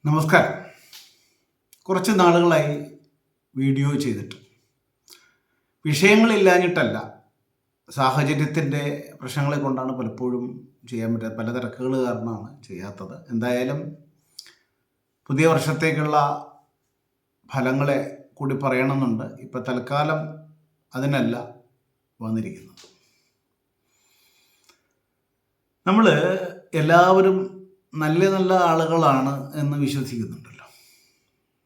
നമസ്കാരം. കുറച്ച് നാളുകളായി വീഡിയോ ചെയ്തിട്ട് വിഷയങ്ങളില്ലാഞ്ഞിട്ടല്ല, സാഹചര്യത്തിൻ്റെ പ്രശ്നങ്ങളെ കൊണ്ടാണ് പലപ്പോഴും ചെയ്യാൻ പറ്റാത്ത, പല തിരക്കുകൾ കാരണമാണ് ചെയ്യാത്തത്. എന്തായാലും പുതിയ വർഷത്തേക്കുള്ള ഫലങ്ങളെ കൂടി പറയണമെന്നുണ്ട്. ഇപ്പം തൽക്കാലം അതിനല്ല വന്നിരിക്കുന്നത്. നമ്മൾ എല്ലാവരും നല്ല നല്ല ആളുകളാണ് എന്ന് വിശ്വസിക്കുന്നുണ്ടല്ലോ.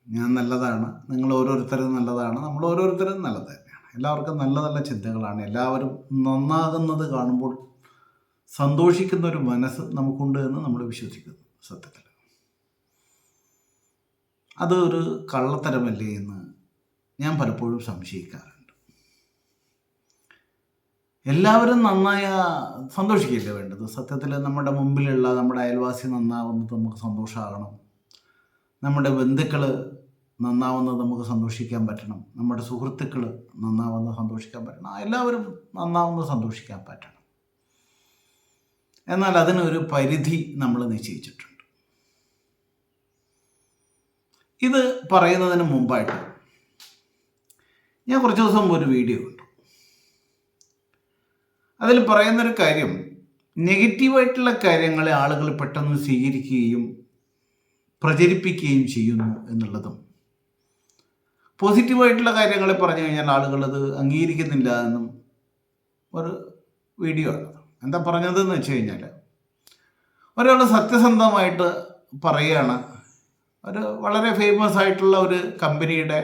ഞാൻ നല്ലതാണ്, നിങ്ങൾ ഓരോരുത്തരും നല്ലതാണ്, നമ്മൾ ഓരോരുത്തരും നല്ലത് തന്നെയാണ്. എല്ലാവർക്കും നല്ല നല്ല ചിന്തകളാണ്. എല്ലാവരും നന്നാകുന്നത് കാണുമ്പോൾ സന്തോഷിക്കുന്ന ഒരു മനസ്സ് നമുക്കുണ്ട് എന്ന് നമ്മൾ വിശ്വസിക്കുന്നു. സത്യത്തിൽ അത് ഒരു കള്ളത്തരമല്ലേ എന്ന് ഞാൻ പലപ്പോഴും സംശയിക്കാറുണ്ട്. എല്ലാവരും നന്നായ സന്തോഷിക്കുകയല്ലേ വേണ്ടത്. സത്യത്തിൽ നമ്മുടെ മുമ്പിലുള്ള നമ്മുടെ അയൽവാസി നന്നാവുന്നത് നമുക്ക് സന്തോഷമാകണം, നമ്മുടെ ബന്ധുക്കൾ നന്നാവുന്നത് നമുക്ക് സന്തോഷിക്കാൻ പറ്റണം, നമ്മുടെ സുഹൃത്തുക്കൾ നന്നാവുന്നത് സന്തോഷിക്കാൻ പറ്റണം, എല്ലാവരും നന്നാവുന്നത് സന്തോഷിക്കാൻ പറ്റണം. എന്നാൽ അതിനൊരു പരിധി നമ്മൾ നിശ്ചയിച്ചിട്ടുണ്ട്. ഇത് പറയുന്നതിന് മുമ്പായിട്ട് ഞാൻ കുറച്ച് ദിവസം മുമ്പ് ഒരു വീഡിയോ കണ്ടു. അതിൽ പറയുന്നൊരു കാര്യം, നെഗറ്റീവായിട്ടുള്ള കാര്യങ്ങളെ ആളുകൾ പെട്ടെന്ന് സ്വീകരിക്കുകയും പ്രചരിപ്പിക്കുകയും ചെയ്യുന്നു എന്നുള്ളതും, പോസിറ്റീവായിട്ടുള്ള കാര്യങ്ങളെ പറഞ്ഞു കഴിഞ്ഞാൽ ആളുകൾ അത് അംഗീകരിക്കുന്നില്ല എന്നും ഒരു വീഡിയോ ആണ്. എന്താ പറഞ്ഞതെന്ന് വെച്ച് കഴിഞ്ഞാൽ, ഒരാൾ സത്യസന്ധമായിട്ട് പറയുകയാണ്, ഒരു വളരെ ഫേമസ് ആയിട്ടുള്ള ഒരു കമ്പനിയുടെ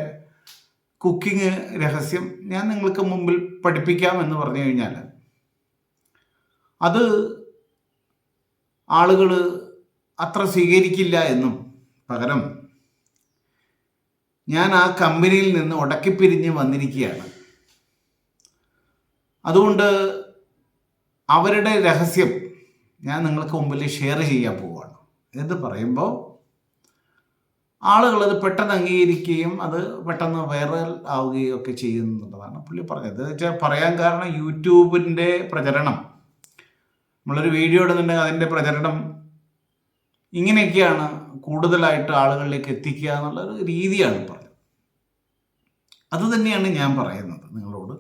കുക്കിംഗ് രഹസ്യം ഞാൻ നിങ്ങൾക്ക് മുമ്പിൽ പഠിപ്പിക്കാം എന്ന് പറഞ്ഞു കഴിഞ്ഞാൽ അത് ആളുകൾ അത്ര സ്വീകരിക്കില്ല എന്നും, പകരം ഞാൻ ആ കമ്പനിയിൽ നിന്ന് ഉടക്കിപ്പിരിഞ്ഞ് വന്നിരിക്കുകയാണ്, അതുകൊണ്ട് അവരുടെ രഹസ്യം ഞാൻ നിങ്ങൾക്ക് മുമ്പിൽ ഷെയർ ചെയ്യാൻ പോവുകയാണ് എന്ന് പറയുമ്പോൾ ആളുകളത് പെട്ടെന്ന് അംഗീകരിക്കുകയും അത് പെട്ടെന്ന് വൈറൽ ആവുകയും ഒക്കെ ചെയ്യുന്നുള്ളതാണ് പുള്ളി പറഞ്ഞത്. എന്ന് വെച്ചാൽ പറയാൻ കാരണം, യൂട്യൂബിൻ്റെ പ്രചരണം, നമ്മളൊരു വീഡിയോ ഇടുന്നുണ്ടെങ്കിൽ അതിൻ്റെ പ്രചരണം ഇങ്ങനെയൊക്കെയാണ് കൂടുതലായിട്ട് ആളുകളിലേക്ക് എത്തിക്കുക എന്നുള്ളൊരു രീതിയാണ് പറഞ്ഞത്. അത് തന്നെയാണ് ഞാൻ പറയുന്നത് നിങ്ങളോട്.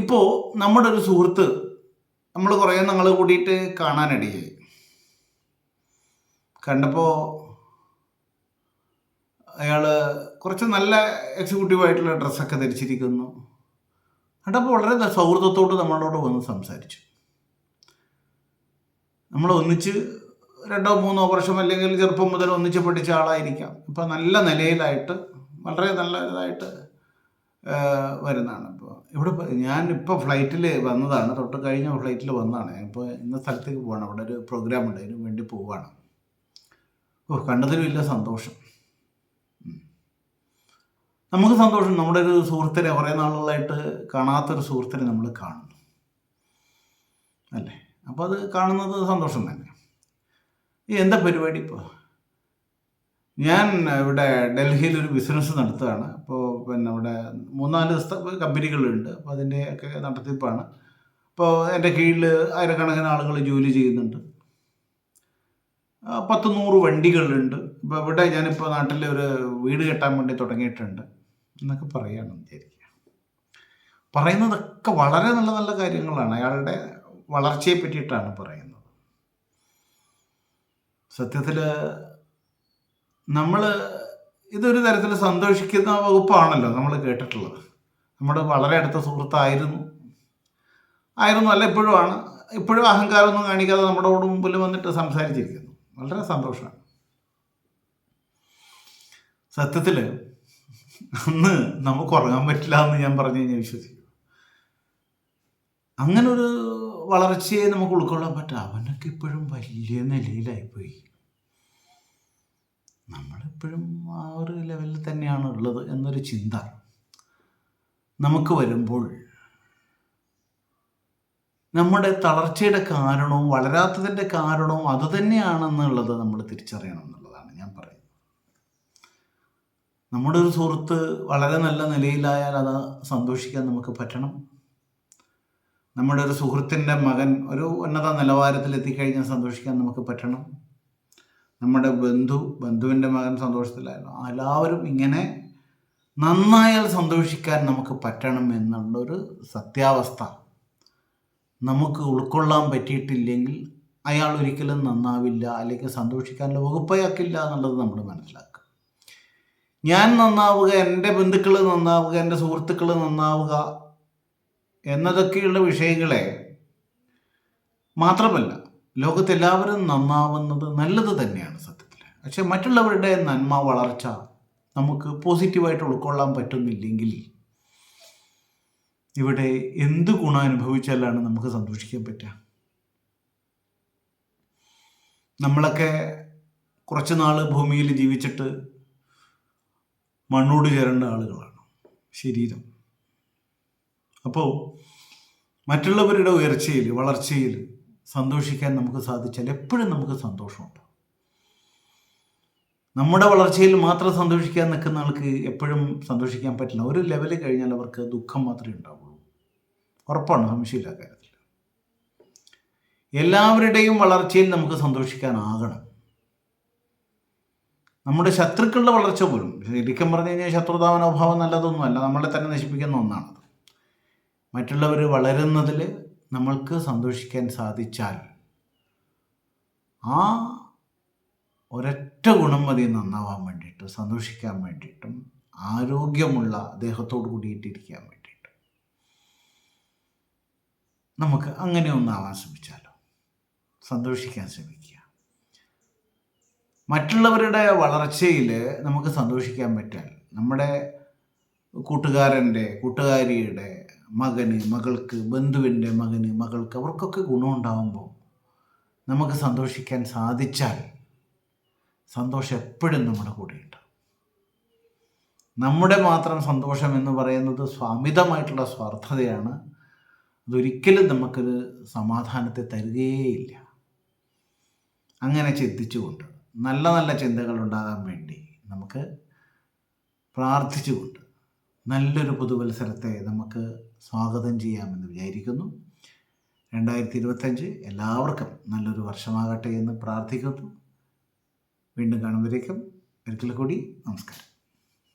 ഇപ്പോൾ നമ്മുടെ ഒരു സുഹൃത്ത് നമ്മൾ കുറേ നാൾ കൂടിയിട്ട് കാണാനിടയായി. കണ്ടപ്പോൾ അയാൾ കുറച്ച് നല്ല എക്സിക്യൂട്ടീവായിട്ടുള്ള ഡ്രസ്സൊക്കെ ധരിച്ചിരിക്കുന്നു. കണ്ടപ്പോൾ വളരെ സൗഹൃദത്തോട് നമ്മളോട് വന്ന് സംസാരിച്ചു. നമ്മൾ ഒന്നിച്ച് 2-3 വർഷം അല്ലെങ്കിൽ ചെറുപ്പം മുതൽ ഒന്നിച്ച് പഠിച്ച ആളായിരിക്കാം. ഇപ്പം നല്ല നിലയിലായിട്ട് വളരെ നല്ല ഇതായിട്ട് വരുന്നതാണ്. ഇപ്പോൾ ഞാനിപ്പോൾ ഫ്ലൈറ്റിൽ വന്നതാണ്, തൊട്ട് കഴിഞ്ഞ ഫ്ലൈറ്റിൽ വന്നതാണ്. ഇപ്പോൾ ഇന്ന സ്ഥലത്തേക്ക് പോവാണ്, അവിടെ ഒരു പ്രോഗ്രാം ഉണ്ട്, അതിന് വേണ്ടി പോവുകയാണ്. കണ്ടതിലും ഇല്ല സന്തോഷം. നമുക്ക് സന്തോഷം, നമ്മുടെ ഒരു സുഹൃത്തിനെ, കുറേ നാളുകളായിട്ട് കാണാത്തൊരു സുഹൃത്തിനെ നമ്മൾ കാണുന്നു അല്ലേ. അപ്പോൾ അത് കാണുന്നത് സന്തോഷം തന്നെ. എന്താ പരിപാടി? ഇപ്പോൾ ഞാൻ ഇവിടെ ഡൽഹിയിൽ ഒരു ബിസിനസ് നടത്തുകയാണ്. അപ്പോൾ ഇവിടെ 3-4 കമ്പനികളുണ്ട്. അപ്പോൾ അതിൻ്റെ ഒക്കെ നടത്തിപ്പാണ്. അപ്പോൾ എൻ്റെ കീഴിൽ ആയിരക്കണക്കിന് ആളുകൾ ജോലി ചെയ്യുന്നുണ്ട്. 10-100 വണ്ടികളുണ്ട്. ഇപ്പോൾ ഇവിടെ ഞാനിപ്പോൾ നാട്ടിൽ ഒരു വീട് കെട്ടാൻ വേണ്ടി തുടങ്ങിയിട്ടുണ്ട് എന്നൊക്കെ പറയുകയാണ് വിചാരിക്കുക. പറയുന്നതൊക്കെ വളരെ നല്ല നല്ല കാര്യങ്ങളാണ്, അയാളുടെ വളർച്ചയെ പറ്റിയിട്ടാണ് പറയുന്നത്. സത്യത്തിൽ നമ്മൾ ഇതൊരു തരത്തിൽ സന്തോഷിക്കുന്ന വകുപ്പാണല്ലോ നമ്മൾ കേട്ടിട്ടുള്ളത്. നമ്മുടെ വളരെ അടുത്ത സുഹൃത്തായിരുന്നു അല്ല, ഇപ്പോഴും ആണ്. ഇപ്പോഴും അഹങ്കാരമൊന്നും കാണിക്കാതെ നമ്മുടെ മുമ്പിൽ വന്നിട്ട് സംസാരിച്ചിരിക്കുന്നു. വളരെ സന്തോഷമാണ്. സത്യത്തിൽ അന്ന് നമുക്ക് ഉറങ്ങാൻ പറ്റില്ല എന്ന് ഞാൻ പറഞ്ഞു കഴിഞ്ഞാൽ വിശ്വസിക്കും. അങ്ങനൊരു വളർച്ചയെ നമുക്ക് ഉൾക്കൊള്ളാൻ പറ്റും. അവനൊക്കെ ഇപ്പോഴും വലിയ നിലയിലായിപ്പോയി. നമ്മളിപ്പോഴും ആ ഒരു ലെവലിൽ തന്നെയാണ് ഉള്ളത് എന്നൊരു ചിന്ത നമുക്ക് വരുമ്പോൾ നമ്മുടെ തളർച്ചയുടെ കാരണവും വളരാത്തതിൻ്റെ കാരണവും അതുതന്നെയാണെന്നുള്ളത് നമ്മൾ തിരിച്ചറിയണം എന്നുള്ളതാണ് ഞാൻ പറയുന്നത്. നമ്മുടെ ഒരു സുഹൃത്ത് വളരെ നല്ല നിലയിലായാൽ അത് സന്തോഷിക്കാൻ നമുക്ക് പറ്റണം. നമ്മുടെ ഒരു സുഹൃത്തിൻ്റെ മകൻ ഒരു ഉന്നത നിലവാരത്തിൽ എത്തിക്കഴിഞ്ഞാൽ സന്തോഷിക്കാൻ നമുക്ക് പറ്റണം. നമ്മുടെ ബന്ധുവിൻ്റെ മകൻ സന്തോഷത്തിലായിരുന്നു. എല്ലാവരും ഇങ്ങനെ നന്നായാൽ സന്തോഷിക്കാൻ നമുക്ക് പറ്റണം എന്നുള്ളൊരു സത്യാവസ്ഥ നമുക്ക് ഉൾക്കൊള്ളാൻ പറ്റിയിട്ടില്ലെങ്കിൽ അയാൾ ഒരിക്കലും നന്നാവില്ല, അല്ലെങ്കിൽ സന്തോഷിക്കാനുള്ള വകുപ്പയാക്കില്ല എന്നുള്ളത് നമ്മൾ മനസ്സിലാക്കുക. ഞാൻ നന്നാവുക, എൻ്റെ ബന്ധുക്കൾ നന്നാവുക, എൻ്റെ സുഹൃത്തുക്കൾ നന്നാവുക എന്നതൊക്കെയുള്ള വിഷയങ്ങളെ മാത്രമല്ല, ലോകത്തെല്ലാവരും നന്നാവുന്നത് നല്ലത് തന്നെയാണ് സത്യത്തിൽ. പക്ഷെ മറ്റുള്ളവരുടെ നന്മ, വളർച്ച നമുക്ക് പോസിറ്റീവായിട്ട് ഉൾക്കൊള്ളാൻ പറ്റുന്നില്ലെങ്കിൽ ഇവിടെ എന്ത് ഗുണം അനുഭവിച്ചാലാണ് നമുക്ക് സന്തോഷിക്കാൻ പറ്റുക? നമ്മളൊക്കെ കുറച്ച് നാൾ ഭൂമിയിൽ ജീവിച്ചിട്ട് മണ്ണോട് ചേരേണ്ട ആളുകളാണ്, ശരീരം. അപ്പോൾ മറ്റുള്ളവരുടെ ഉയർച്ചയിൽ, വളർച്ചയിൽ സന്തോഷിക്കാൻ നമുക്ക് സാധിച്ചാൽ എപ്പോഴും നമുക്ക് സന്തോഷമുണ്ട്. നമ്മുടെ വളർച്ചയിൽ മാത്രം സന്തോഷിക്കാൻ നിൽക്കുന്ന ആൾക്ക് എപ്പോഴും സന്തോഷിക്കാൻ പറ്റില്ല. ഒരു ലെവൽ കഴിഞ്ഞാൽ അവർക്ക് ദുഃഖം മാത്രമേ ഉണ്ടാവുള്ളൂ. ഉറപ്പാണ്, സംശയമില്ല കാര്യത്തിൽ. എല്ലാവരുടെയും വളർച്ചയിൽ നമുക്ക് സന്തോഷിക്കാനാകണം. നമ്മുടെ ശത്രുക്കളുടെ വളർച്ച പോലും, ശരിക്കും പറഞ്ഞു കഴിഞ്ഞാൽ ശത്രുതാമനോഭാവം നല്ലതൊന്നുമല്ല, നമ്മളെ തന്നെ നശിപ്പിക്കുന്ന ഒന്നാണത്. മറ്റുള്ളവർ വളരുന്നതിൽ നമ്മൾക്ക് സന്തോഷിക്കാൻ സാധിച്ചാൽ ആ ഒരൊറ്റ ഗുണം മതി നന്നാവാൻ വേണ്ടിയിട്ട്, സന്തോഷിക്കാൻ വേണ്ടിയിട്ടും, ആരോഗ്യമുള്ള ദേഹത്തോട് കൂടിയിട്ടിരിക്കാൻ വേണ്ടിയിട്ടും. നമുക്ക് അങ്ങനെ ഒന്നാവാൻ ശ്രമിച്ചാലോ, സന്തോഷിക്കാൻ ശ്രമിക്കുക. മറ്റുള്ളവരുടെ വളർച്ചയിൽ നമുക്ക് സന്തോഷിക്കാൻ പറ്റാൽ നമ്മുടെ കൂട്ടുകാരിയുടെ മകന്, മകൾക്ക്, ബന്ധുവിൻ്റെ മകന്, മകൾക്ക്, അവർക്കൊക്കെ ഗുണമുണ്ടാകുമ്പോൾ നമുക്ക് സന്തോഷിക്കാൻ സാധിച്ചാൽ സന്തോഷം എപ്പോഴും നമ്മുടെ കൂടെയുണ്ട്. നമ്മുടെ മാത്രം സന്തോഷം എന്ന് പറയുന്നത് അമിതമായിട്ടുള്ള സ്വാർത്ഥതയാണ്. അതൊരിക്കലും നമുക്കൊരു സമാധാനത്തെ തരികയേയില്ല. അങ്ങനെ ചിന്തിച്ചുകൊണ്ട്, നല്ല നല്ല ചിന്തകൾ ഉണ്ടാകാൻ വേണ്ടി നമുക്ക് പ്രാർത്ഥിച്ചുകൊണ്ട് നല്ലൊരു പുതുവത്സരത്തെ നമുക്ക് സ്വാഗതം ചെയ്യാമെന്ന് വിചാരിക്കുന്നു. 2025 എല്ലാവർക്കും നല്ലൊരു വർഷമാകട്ടെ എന്ന് പ്രാർത്ഥിക്കുന്നു. വീണ്ടും കാണുമ്പോഴേക്കും ഒരിക്കൽ കൂടി നമസ്കാരം.